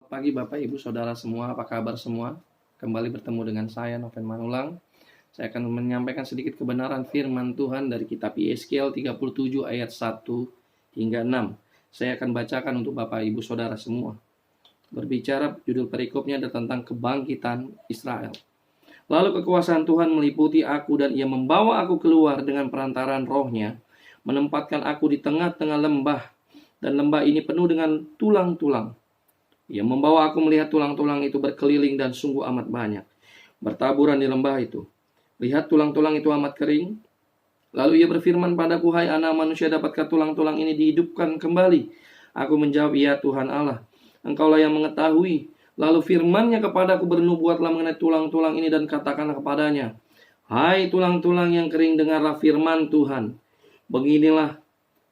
Pagi Bapak, Ibu, Saudara semua, apa kabar semua? Kembali bertemu dengan saya, Noven Manulang. Saya akan menyampaikan sedikit kebenaran firman Tuhan dari kitab Yeskiel 37 ayat 1 hingga 6. Saya akan bacakan untuk Bapak, Ibu, Saudara semua. Berbicara, judul perikopnya adalah tentang kebangkitan Israel. Lalu kekuasaan Tuhan meliputi aku dan ia membawa aku keluar dengan perantaraan rohnya, menempatkan aku di tengah-tengah lembah, dan lembah ini penuh dengan tulang-tulang. Ia membawa aku melihat tulang-tulang itu berkeliling dan sungguh amat banyak, bertaburan di lembah itu. Lihat tulang-tulang itu amat kering. Lalu ia berfirman padaku, hai anak manusia, dapatkah tulang-tulang ini dihidupkan kembali? Aku menjawab, ya Tuhan Allah, Engkaulah yang mengetahui. Lalu firman-Nya kepadaku, bernubuatlah mengenai tulang-tulang ini dan katakanlah kepadanya, hai tulang-tulang yang kering, dengarlah firman Tuhan. Beginilah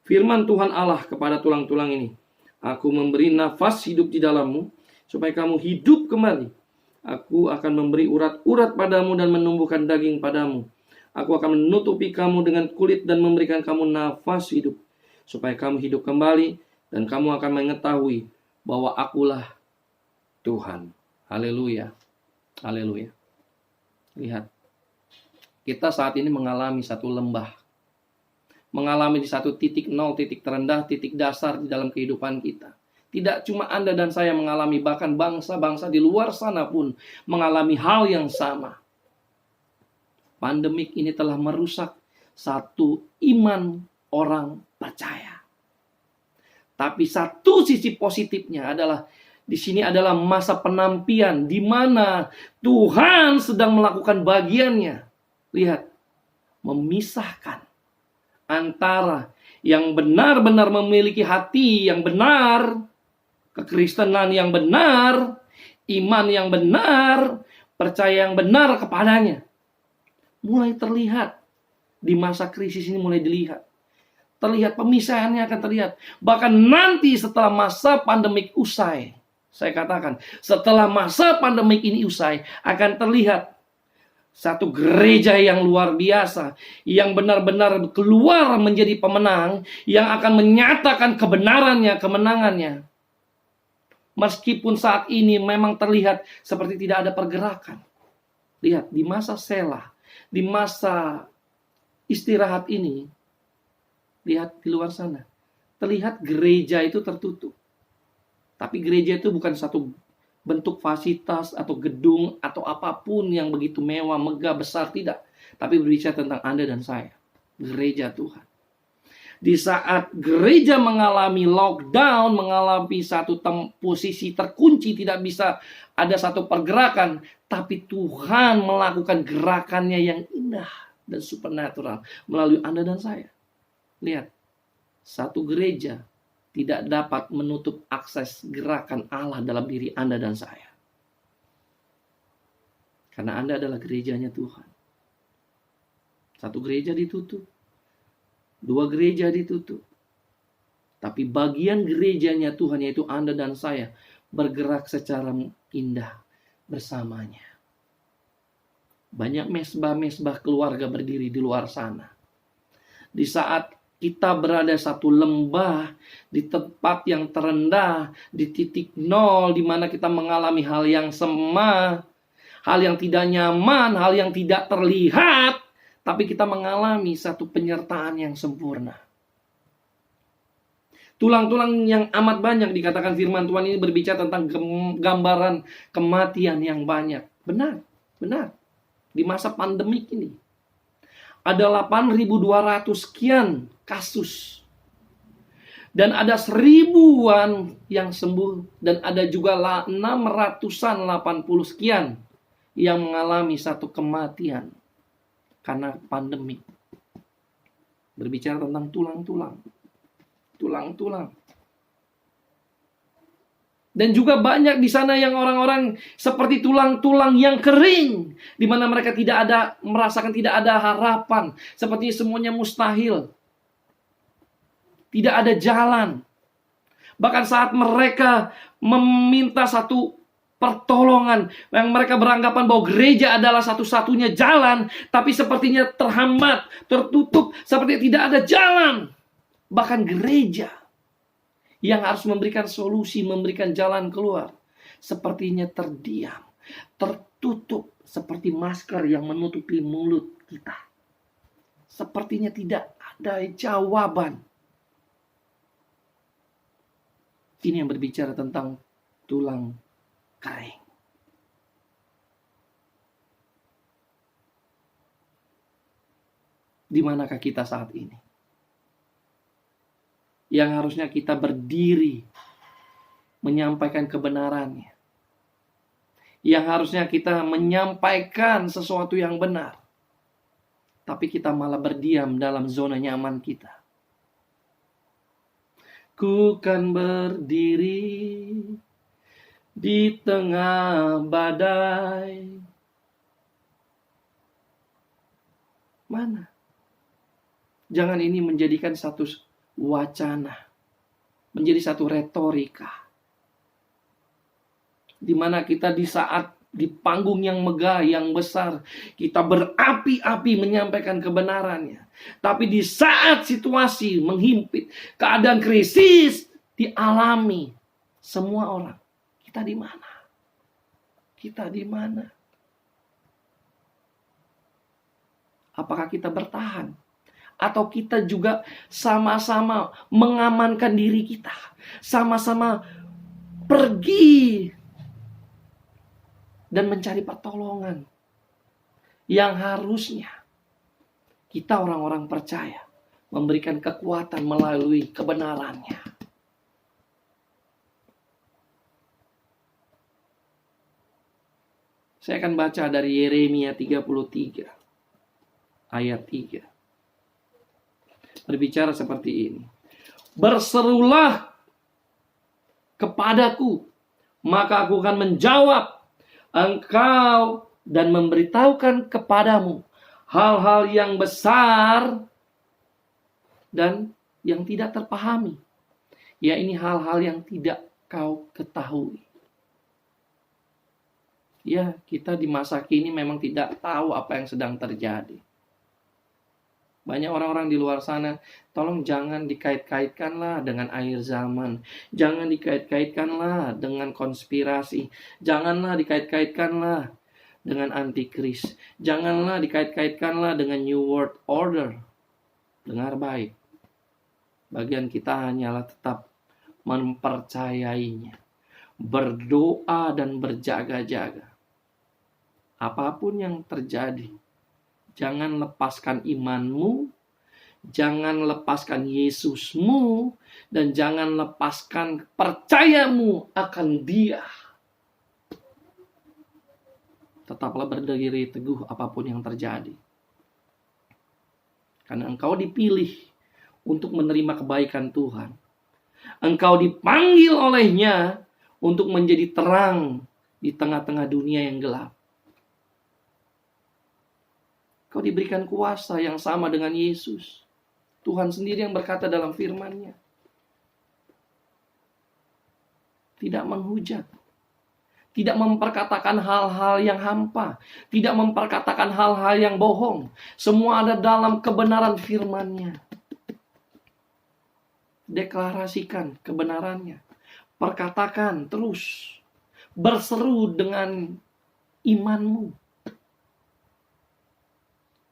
firman Tuhan Allah kepada tulang-tulang ini. Aku memberi nafas hidup di dalammu, supaya kamu hidup kembali. Aku akan memberi urat-urat padamu dan menumbuhkan daging padamu. Aku akan menutupi kamu dengan kulit dan memberikan kamu nafas hidup, supaya kamu hidup kembali dan kamu akan mengetahui bahwa akulah Tuhan. Haleluya. Haleluya. Lihat, kita saat ini mengalami satu lembah. Mengalami di satu titik nol, titik terendah, titik dasar di dalam kehidupan kita. Tidak cuma Anda dan saya mengalami, bahkan bangsa-bangsa di luar sana pun mengalami hal yang sama. Pandemik ini telah merusak satu iman orang percaya. Tapi satu sisi positifnya adalah di sini adalah masa penampian di mana Tuhan sedang melakukan bagiannya. Lihat, memisahkan antara yang benar-benar memiliki hati yang benar, kekristenan yang benar, iman yang benar, percaya yang benar kepadanya. Mulai terlihat di masa krisis ini, mulai dilihat. Terlihat pemisahannya akan terlihat. Bahkan nanti setelah masa pandemik usai, saya katakan, setelah masa pandemik ini usai, akan terlihat satu gereja yang luar biasa, yang benar-benar keluar menjadi pemenang, yang akan menyatakan kebenarannya, kemenangannya. Meskipun saat ini memang terlihat seperti tidak ada pergerakan. Lihat, di masa Selah, di masa istirahat ini, lihat di luar sana, terlihat gereja itu tertutup. Tapi gereja itu bukan satu bentuk fasilitas atau gedung atau apapun yang begitu mewah, megah, besar, tidak. Tapi berbicara tentang Anda dan saya, gereja Tuhan. Di saat gereja mengalami lockdown, mengalami satu posisi terkunci, tidak bisa ada satu pergerakan, tapi Tuhan melakukan gerakannya yang indah dan supernatural melalui Anda dan saya. Lihat, satu gereja tidak dapat menutup akses gerakan Allah dalam diri Anda dan saya. Karena Anda adalah gerejanya Tuhan. Satu gereja ditutup, dua gereja ditutup. Tapi bagian gerejanya Tuhan, yaitu Anda dan saya, bergerak secara indah bersamanya. Banyak mesbah-mesbah keluarga berdiri di luar sana. Di saat kita berada satu lembah, di tempat yang terendah, di titik nol, di mana kita mengalami hal yang sema, hal yang tidak nyaman, hal yang tidak terlihat, tapi kita mengalami satu penyertaan yang sempurna. Tulang-tulang yang amat banyak, dikatakan firman Tuhan ini berbicara tentang gambaran kematian yang banyak. Benar, benar. Di masa pandemik ini, ada 8.200 sekian kasus. Dan ada 1.000-an yang sembuh. Dan ada juga 680 sekian yang mengalami satu kematian karena pandemi. Berbicara tentang tulang-tulang. Tulang-tulang. Dan juga banyak di sana yang orang-orang seperti tulang-tulang yang kering, di mana mereka tidak ada, merasakan tidak ada harapan, seperti semuanya mustahil. Tidak ada jalan. Bahkan saat mereka meminta satu pertolongan, yang mereka beranggapan bahwa gereja adalah satu-satunya jalan, tapi sepertinya terhambat, tertutup, seperti tidak ada jalan. Bahkan gereja yang harus memberikan solusi, memberikan jalan keluar, sepertinya terdiam, tertutup seperti masker yang menutupi mulut kita. Sepertinya tidak ada jawaban. Ini yang berbicara tentang tulang kering. Di manakah kita saat ini? Yang harusnya kita berdiri menyampaikan kebenarannya. Yang harusnya kita menyampaikan sesuatu yang benar. Tapi kita malah berdiam dalam zona nyaman kita. Ku kan berdiri di tengah badai. Mana? Jangan ini menjadikan satu wacana, menjadi satu retorika. Di mana kita di saat di panggung yang megah, yang besar, kita berapi-api menyampaikan kebenarannya. Tapi di saat situasi menghimpit, keadaan krisis dialami semua orang. Kita di mana? Kita di mana? Apakah kita bertahan? Atau kita juga sama-sama mengamankan diri kita. Sama-sama pergi dan mencari pertolongan. Yang harusnya kita orang-orang percaya memberikan kekuatan melalui kebenarannya. Saya akan baca dari Yeremia 33 ayat 3. Berbicara seperti ini. Berserulah kepadaku, maka aku akan menjawab engkau dan memberitahukan kepadamu hal-hal yang besar dan yang tidak terpahami. Ya, ini hal-hal yang tidak kau ketahui. Ya, kita di masa kini memang tidak tahu apa yang sedang terjadi. Banyak orang-orang di luar sana, tolong jangan dikait-kaitkanlah dengan akhir zaman. Jangan dikait-kaitkanlah dengan konspirasi. Janganlah dikait-kaitkanlah dengan antikris. Janganlah dikait-kaitkanlah dengan New World Order. Dengar baik. Bagian kita hanyalah tetap mempercayainya. Berdoa dan berjaga-jaga. Apapun yang terjadi, jangan lepaskan imanmu, jangan lepaskan Yesusmu, dan jangan lepaskan percayamu akan Dia. Tetaplah berdiri teguh apapun yang terjadi. Karena engkau dipilih untuk menerima kebaikan Tuhan. Engkau dipanggil olehnya untuk menjadi terang di tengah-tengah dunia yang gelap. Kau diberikan kuasa yang sama dengan Yesus. Tuhan sendiri yang berkata dalam firman-Nya. Tidak menghujat. Tidak memperkatakan hal-hal yang hampa. Tidak memperkatakan hal-hal yang bohong. Semua ada dalam kebenaran firman-Nya. Deklarasikan kebenarannya. Perkatakan terus. Berseru dengan imanmu.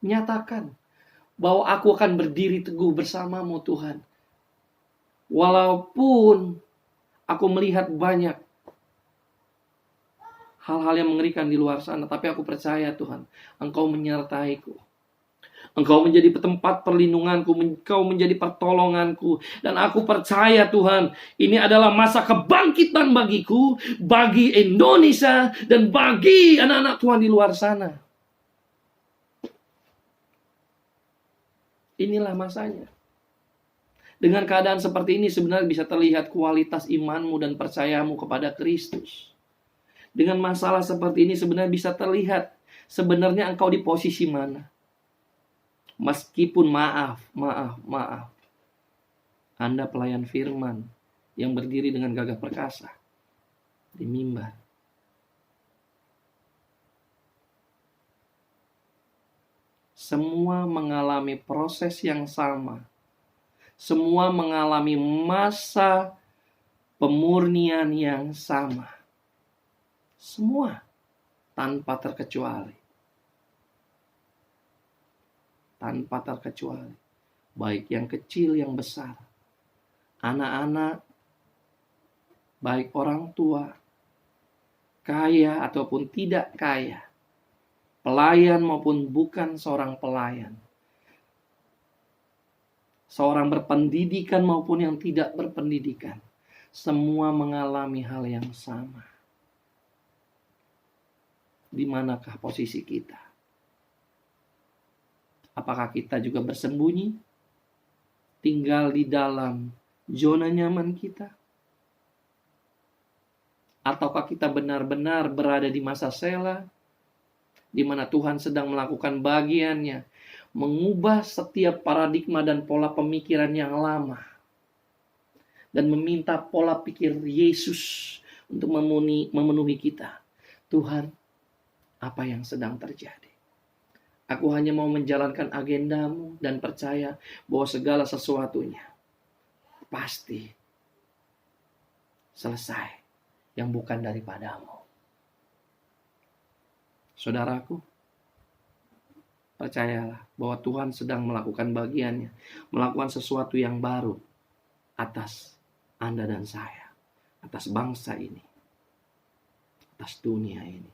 Nyatakan bahwa aku akan berdiri teguh bersamamu Tuhan. Walaupun aku melihat banyak hal-hal yang mengerikan di luar sana, tapi aku percaya Tuhan, Engkau menyertaiku. Engkau menjadi tempat perlindunganku, Engkau menjadi pertolonganku. Dan aku percaya Tuhan, ini adalah masa kebangkitan bagiku, bagi Indonesia, dan bagi anak-anak Tuhan di luar sana. Inilah masanya. Dengan keadaan seperti ini sebenarnya bisa terlihat kualitas imanmu dan percayamu kepada Kristus. Dengan masalah seperti ini sebenarnya bisa terlihat sebenarnya engkau di posisi mana. Meskipun maaf. Anda pelayan firman yang berdiri dengan gagah perkasa di mimbar. Semua mengalami proses yang sama. Semua mengalami masa pemurnian yang sama. Semua tanpa terkecuali. Tanpa terkecuali. Baik yang kecil, yang besar. Anak-anak, baik orang tua, kaya ataupun tidak kaya. Pelayan maupun bukan seorang pelayan. Seorang berpendidikan maupun yang tidak berpendidikan. Semua mengalami hal yang sama. Di manakah posisi kita? Apakah kita juga bersembunyi? Tinggal di dalam zona nyaman kita? Ataukah kita benar-benar berada di masa sela, di mana Tuhan sedang melakukan bagiannya, mengubah setiap paradigma dan pola pemikiran yang lama, dan meminta pola pikir Yesus untuk memenuhi kita. Tuhan, apa yang sedang terjadi? Aku hanya mau menjalankan agendamu dan percaya bahwa segala sesuatunya pasti selesai yang bukan daripadamu. Saudaraku, percayalah bahwa Tuhan sedang melakukan bagiannya, melakukan sesuatu yang baru atas Anda dan saya, atas bangsa ini, atas dunia ini.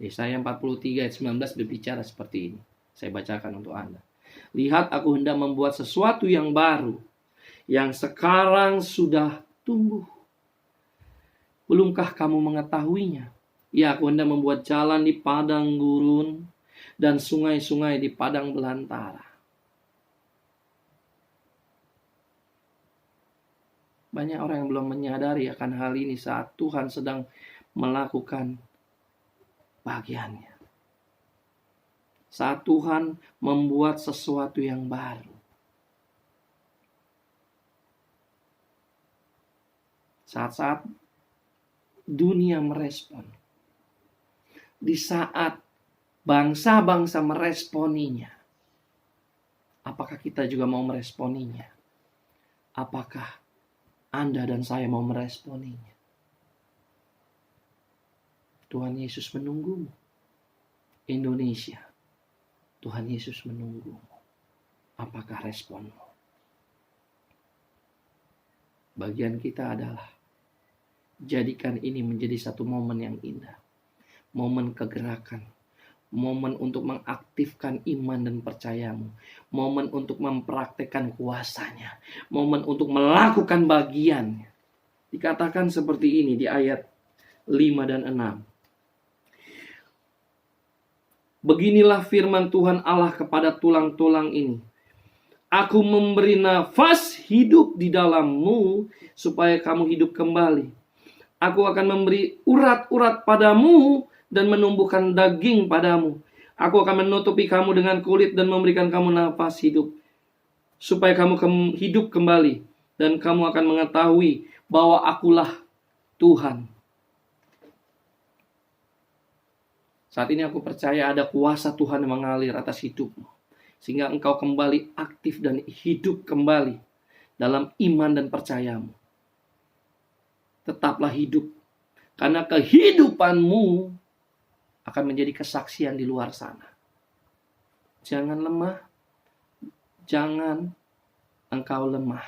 Yesaya 43 ayat 19 berbicara seperti ini. Saya bacakan untuk Anda. Lihat, aku hendak membuat sesuatu yang baru, yang sekarang sudah tumbuh. Belumkah kamu mengetahuinya? Ya, aku hendak membuat jalan di padang gurun dan sungai-sungai di padang belantara. Banyak orang yang belum menyadari akan hal ini saat Tuhan sedang melakukan bagiannya. Saat Tuhan membuat sesuatu yang baru. Saat-saat dunia merespon. Di saat bangsa-bangsa meresponinya. Apakah kita juga mau meresponinya? Apakah Anda dan saya mau meresponinya? Tuhan Yesus menunggumu. Indonesia, Tuhan Yesus menunggumu. Apakah responmu? Bagian kita adalah jadikan ini menjadi satu momen yang indah. Momen kegerakan. Momen untuk mengaktifkan iman dan percayamu. Momen untuk mempraktekkan kuasanya. Momen untuk melakukan bagiannya. Dikatakan seperti ini di ayat 5 dan 6. Beginilah firman Tuhan Allah kepada tulang-tulang ini. Aku memberi nafas hidup di dalammu supaya kamu hidup kembali. Aku akan memberi urat-urat padamu dan menumbuhkan daging padamu. Aku akan menutupi kamu dengan kulit dan memberikan kamu nafas hidup. Supaya kamu hidup kembali. Dan kamu akan mengetahui bahwa akulah Tuhan. Saat ini aku percaya ada kuasa Tuhan yang mengalir atas hidupmu. Sehingga engkau kembali aktif dan hidup kembali dalam iman dan percayamu. Tetaplah hidup. Karena kehidupanmu akan menjadi kesaksian di luar sana. Jangan lemah. Jangan engkau lemah.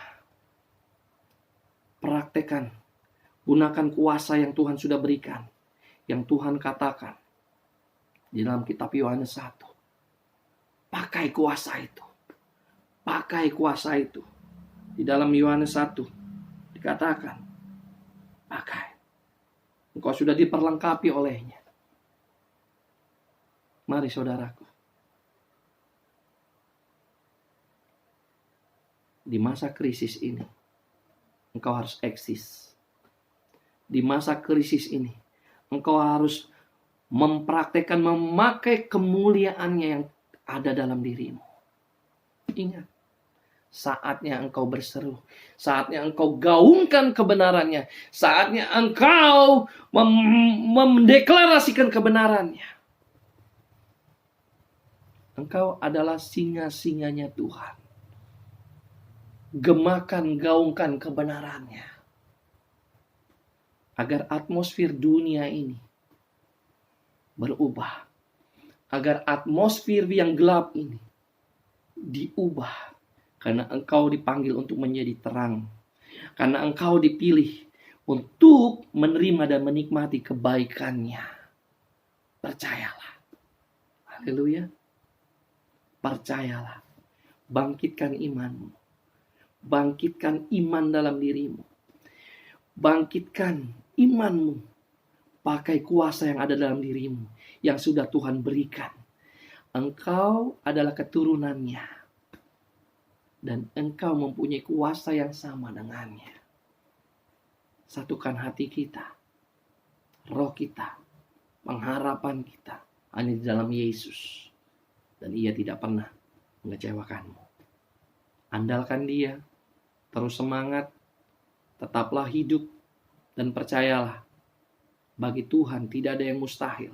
Praktekan. Gunakan kuasa yang Tuhan sudah berikan. Yang Tuhan katakan. Di dalam kitab Yohanes 1. Pakai kuasa itu. Pakai kuasa itu. Di dalam Yohanes 1. Dikatakan. Pakai. Engkau sudah diperlengkapi olehnya. Mari saudaraku. Di masa krisis ini. Engkau harus eksis. Di masa krisis ini. Engkau harus mempraktekkan, memakai kemuliaannya yang ada dalam dirimu. Ingat, saatnya engkau berseru, saatnya engkau gaungkan kebenarannya, saatnya engkau mendeklarasikan kebenarannya. Engkau adalah singa-singanya Tuhan. Gemakan, gaungkan kebenarannya. agar atmosfer dunia ini berubah. Agar atmosfer yang gelap ini diubah. Karena engkau dipanggil untuk menjadi terang. Karena engkau dipilih untuk menerima dan menikmati kebaikannya. Percayalah. Haleluya. Percayalah. Bangkitkan imanmu. Bangkitkan iman dalam dirimu. Bangkitkan imanmu. Pakai kuasa yang ada dalam dirimu. Yang sudah Tuhan berikan. Engkau adalah keturunannya. Dan engkau mempunyai kuasa yang sama dengannya. Satukan hati kita. Roh kita. Pengharapan kita. Hanya di dalam Yesus. Dan Ia tidak pernah mengecewakanmu. Andalkan Dia. Terus semangat. Tetaplah hidup. Dan percayalah. Bagi Tuhan tidak ada yang mustahil.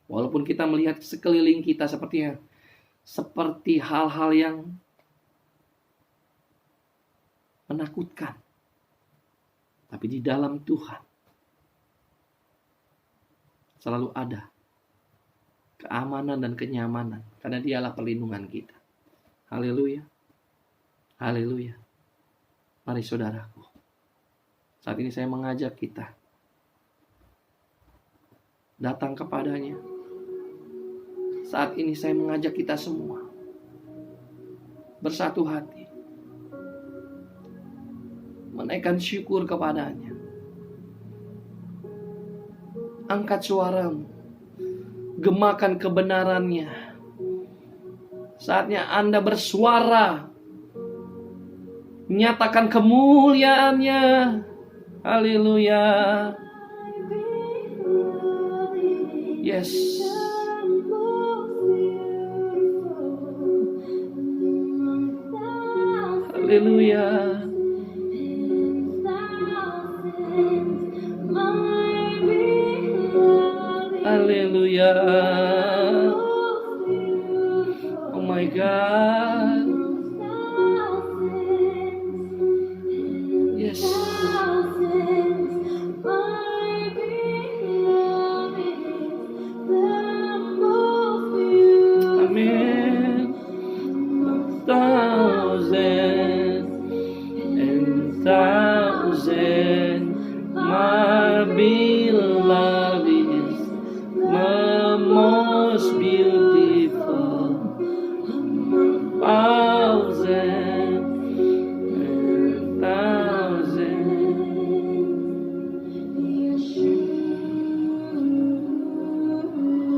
Walaupun kita melihat sekeliling kita seperti hal-hal yang menakutkan. Tapi di dalam Tuhan selalu ada keamanan dan kenyamanan. Karena Dialah perlindungan kita. Haleluya. Haleluya. Mari saudaraku. Saat ini saya mengajak kita datang kepadanya. Saat ini saya mengajak kita semua bersatu hati, menaikkan syukur kepadanya. Angkat suaramu, gemakan kebenarannya. Saatnya Anda bersuara, nyatakan kemuliaannya. Haleluya. Yes. Haleluya. Haleluya. Oh my God. Yes. Amen. Thousand and thousand, my beloved is the most beautiful. Thousand and thousand.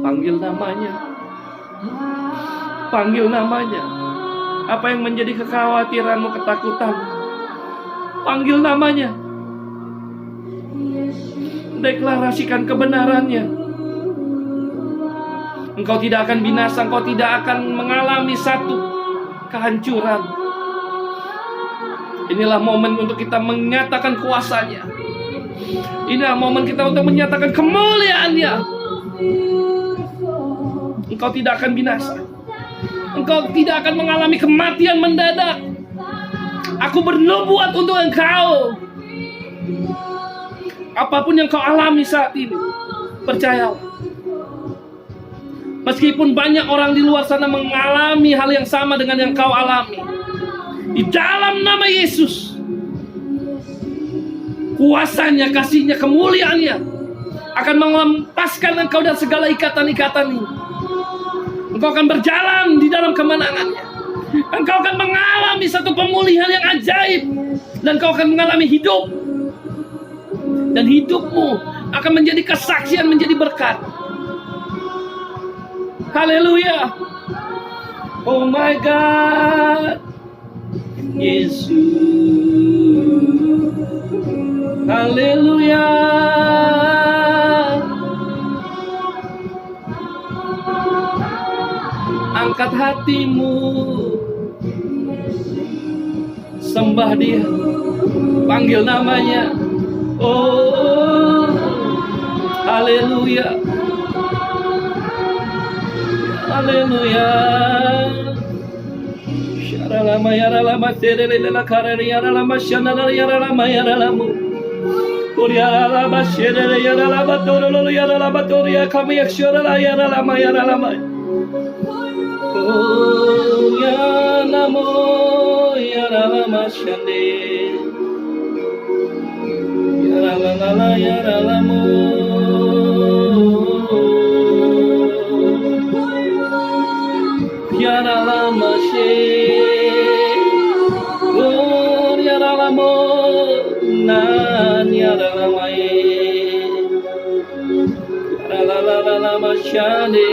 Panggil namanya. Panggil namanya. Apa yang menjadi kekhawatiranmu, ketakutan? Panggil namanya. Deklarasikan kebenarannya. Engkau tidak akan binasa, engkau tidak akan mengalami satu kehancuran. Inilah momen untuk kita menyatakan kuasanya. Inilah momen kita untuk menyatakan kemuliaannya. Engkau tidak akan binasa. Engkau tidak akan mengalami kematian mendadak. Aku bernubuat untuk engkau. Apapun yang kau alami saat ini, percayalah. Meskipun banyak orang di luar sana mengalami hal yang sama dengan yang kau alami, di dalam nama Yesus, kuasanya, kasihnya, kemuliaannya akan melepaskan engkau dari segala ikatan-ikatan ini. Engkau akan berjalan di dalam kemenangannya. Engkau akan mengalami satu pemulihan yang ajaib. Dan engkau akan mengalami hidup. Dan hidupmu akan menjadi kesaksian, menjadi berkat. Haleluya. Oh my God. Yesus. Haleluya. Angkat hatimu, sembah Dia, panggil namanya. Oh, haleluya, haleluya. Syaralama yaralama terelala karari yaralama syanara yaralama yaralamu. Uriaralama sherere yaralama torolo yaralama toria kami yakshorala yaralama yaralama. Oh yaralamo yaralama shande. Yaralala yaralamo. Yaralama she. Oh yaralamo nan yaralama e. Yaralala shande.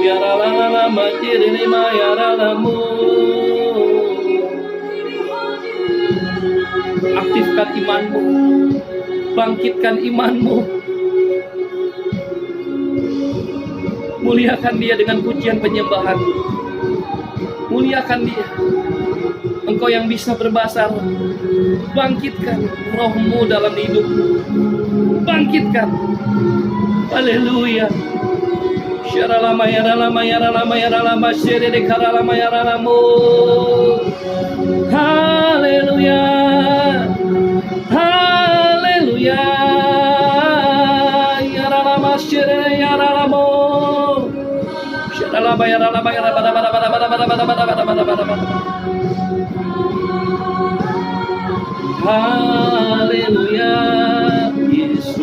Yaralala tirima yaralamu. Aktifkan imanmu, bangkitkan imanmu, muliakan Dia dengan pujian penyembahan, muliakan Dia. Engkau yang bisa berbahasa roh, bangkitkan rohmu dalam hidupmu, bangkitkan. Haleluya. Syaralama yaralama yaralama yaralama syerede karalama yaralamu. Haleluya. Haleluya. Yaralama syerede yaralamu. Syaralama yaralama yaralama. Haleluya. Yesus.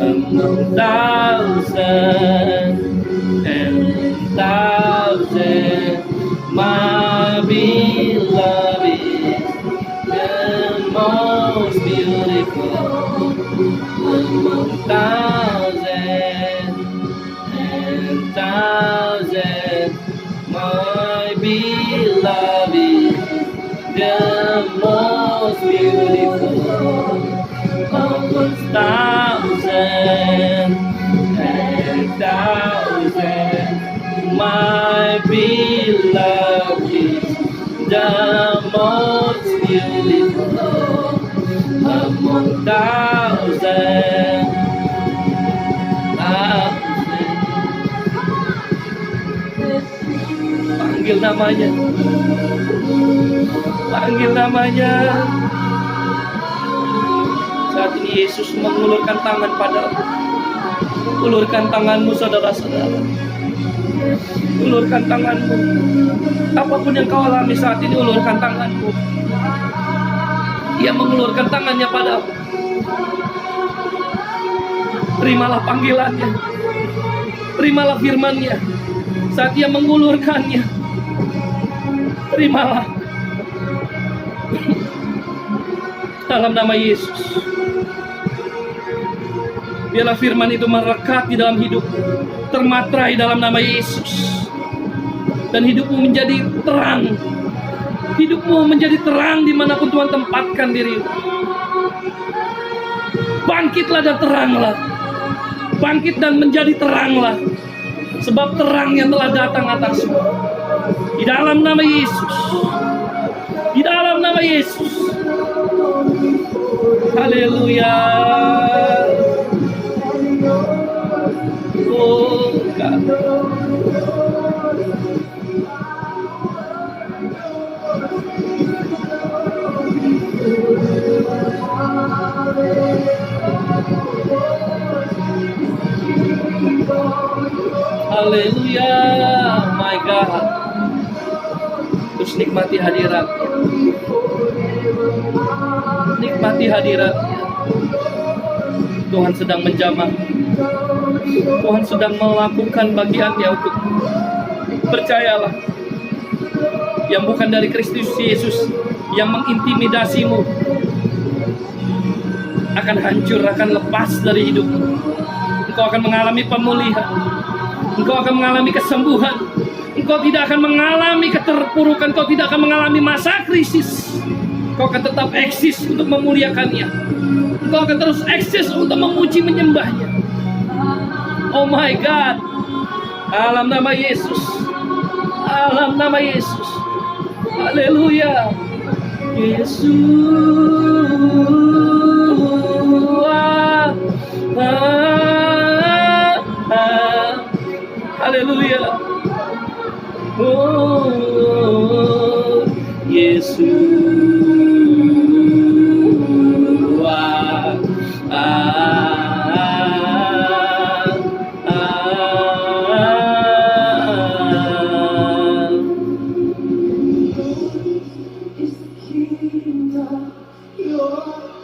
Among thousands and thousands, my beloved is the most beautiful. Among thousands and thousands, my beloved is the most beautiful. Among thousands and thousands, my beloved is the most beautiful. Among thousands, panggil namanya, panggil namanya. Saat ini Yesus mengulurkan tangan padamu. Ulurkan tanganmu saudara-saudara. Ulurkan tanganmu. Apapun yang kau alami saat ini, ulurkan tanganmu. Ia mengulurkan tangannya padamu. Terimalah panggilannya. Terimalah firman-Nya. Saat Ia mengulurkannya, terimalah. Dalam nama Yesus. Biarlah firman itu melekat di dalam hidupmu, termatrai dalam nama Yesus. Dan hidupmu menjadi terang. Hidupmu menjadi terang dimanapun Tuhan tempatkan dirimu. Bangkitlah dan teranglah. Bangkit dan menjadi teranglah. Sebab terang yang telah datang atasmu. Di dalam nama Yesus. Di dalam nama Yesus. Haleluya. Oh God. Haleluya, my God. Terus nikmati hadirat-Nya. Nikmati hadirat-Nya. Tuhan sedang menjamah. Tuhan sedang melakukan bagiannya untuk percayalah. Yang bukan dari Kristus Yesus, yang mengintimidasimu, akan hancur, akan lepas dari hidupmu. Engkau akan mengalami pemulihan. Engkau akan mengalami kesembuhan. Engkau tidak akan mengalami keterpurukan. Engkau tidak akan mengalami masa krisis. Engkau akan tetap eksis untuk memuliakannya. Engkau akan terus eksis untuk memuji menyembahnya. Oh my God. Dalam nama Yesus. Dalam nama Yesus. Haleluya. Yesus. Haleluya. Oh, Yesus.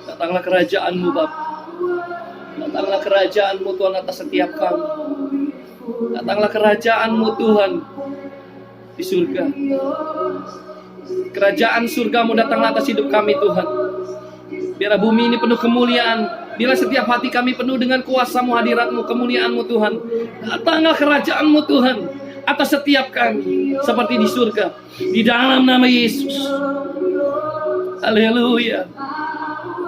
Datanglah kerajaan-Mu, Bapa. Datanglah kerajaan-Mu, Tuhan, atas setiap kami. Datanglah kerajaan-Mu, Tuhan, di surga. Kerajaan surga-Mu datanglah atas hidup kami, Tuhan. Biarlah bumi ini penuh kemuliaan. Biarlah setiap hati kami penuh dengan kuasa-Mu, hadirat-Mu, kemuliaan-Mu, Tuhan. Datanglah kerajaan-Mu, Tuhan, atas setiap kami, seperti di surga. Di dalam nama Yesus. Haleluya.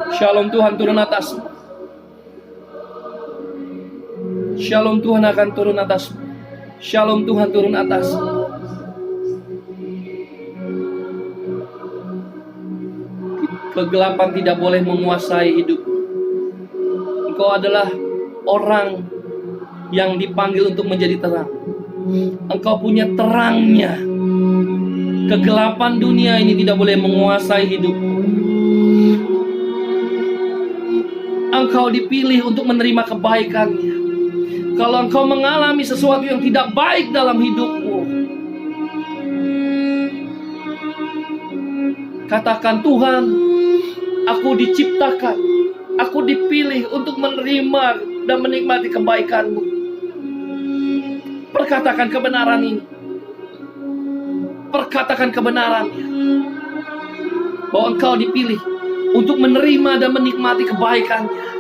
Shalom Tuhan turun atasmu. Shalom Tuhan akan turun atasmu. Shalom Tuhan turun atasmu. Kegelapan tidak boleh menguasai hidup. Engkau adalah orang yang dipanggil untuk menjadi terang. Engkau punya terangnya. Kegelapan dunia ini tidak boleh menguasai hidupmu. Engkau dipilih untuk menerima kebaikannya. Kalau engkau mengalami sesuatu yang tidak baik dalam hidupmu, katakan, Tuhan, aku diciptakan, aku dipilih untuk menerima dan menikmati kebaikan-Mu. Perkatakan kebenaran ini. Perkatakan kebenarannya. Bahwa engkau dipilih untuk menerima dan menikmati kebaikannya.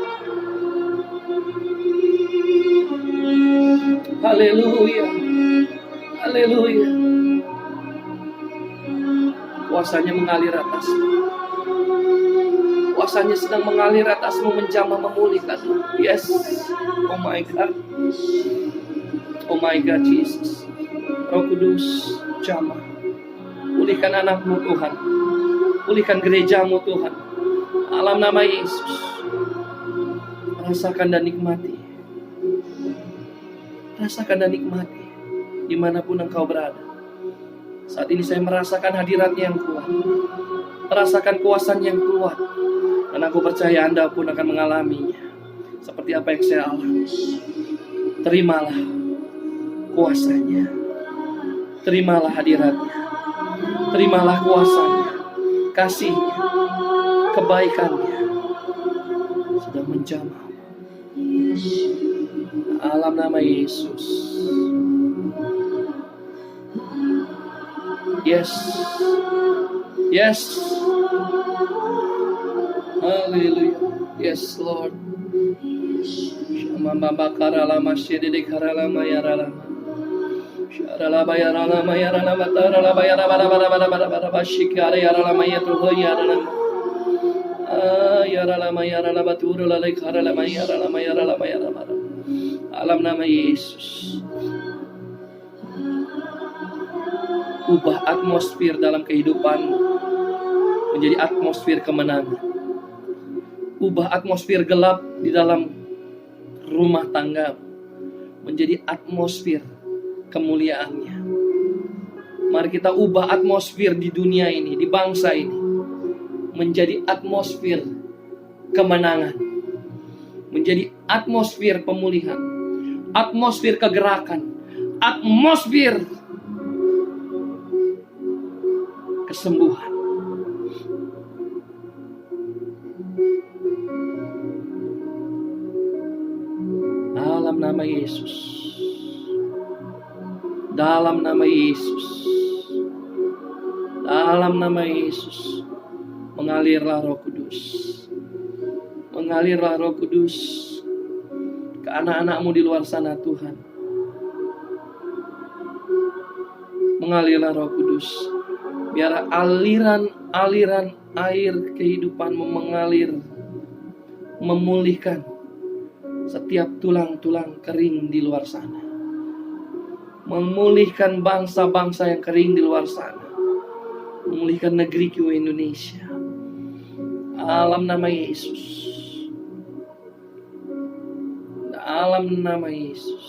Haleluya. Haleluya. Kuasanya mengalir atasmu. Kuasanya sedang mengalir atasmu, menjamah, memulihkan. Yes. Oh my God. Oh my God, Jesus. Roh Kudus, jamah. Pulihkan anak-Mu, Tuhan. Pulihkan gereja-Mu, Tuhan. Dalam nama Yesus. Rasakan dan nikmati. Rasakan dan nikmati dimanapun engkau berada. Saat ini saya merasakan hadiratnya yang kuat. Merasakan kuasanya yang kuat. Dan aku percaya Anda pun akan mengalaminya. Seperti apa yang saya alami. Terimalah kuasanya. Terimalah hadiratnya. Terimalah kuasanya. Kasihnya. Kebaikannya. Sudah menjamah. Dalam nama Yesus. Yes. Yes. Hallelujah. Yes, Lord. Shama bakara lama shedede karala mayarala. Sharala bayarala mayarala matarala bayara bara bara bara bara bara bashikara yarala mayatu yarala. Yarala mayarala baturula le karala mayarala mayarala mayarala. Dalam nama Yesus. Ubah atmosfer dalam kehidupanmu menjadi atmosfer kemenangan. Ubah atmosfer gelap di dalam rumah tangga menjadi atmosfer kemuliaannya. Mari kita ubah atmosfer di dunia ini, di bangsa ini menjadi atmosfer kemenangan, menjadi atmosfer pemulihan, atmosfer kegerakan, atmosfer kesembuhan. Dalam nama Yesus. Dalam nama Yesus. Dalam nama Yesus. Mengalirlah Roh Kudus. Mengalirlah Roh Kudus ke anak-anak-Mu di luar sana, Tuhan. Mengalirlah Roh Kudus. Biar aliran-aliran air kehidupan-Mu mengalir, memulihkan setiap tulang-tulang kering di luar sana. Memulihkan bangsa-bangsa yang kering di luar sana. memulihkan negeriku Indonesia. Dalam nama Yesus. Dalam nama Yesus.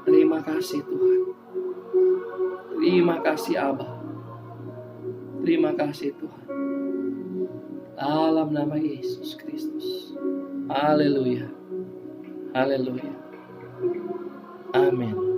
Terima kasih Tuhan. Terima kasih Abba. Terima kasih Tuhan. Dalam nama Yesus Kristus. Haleluya. Haleluya. Amin.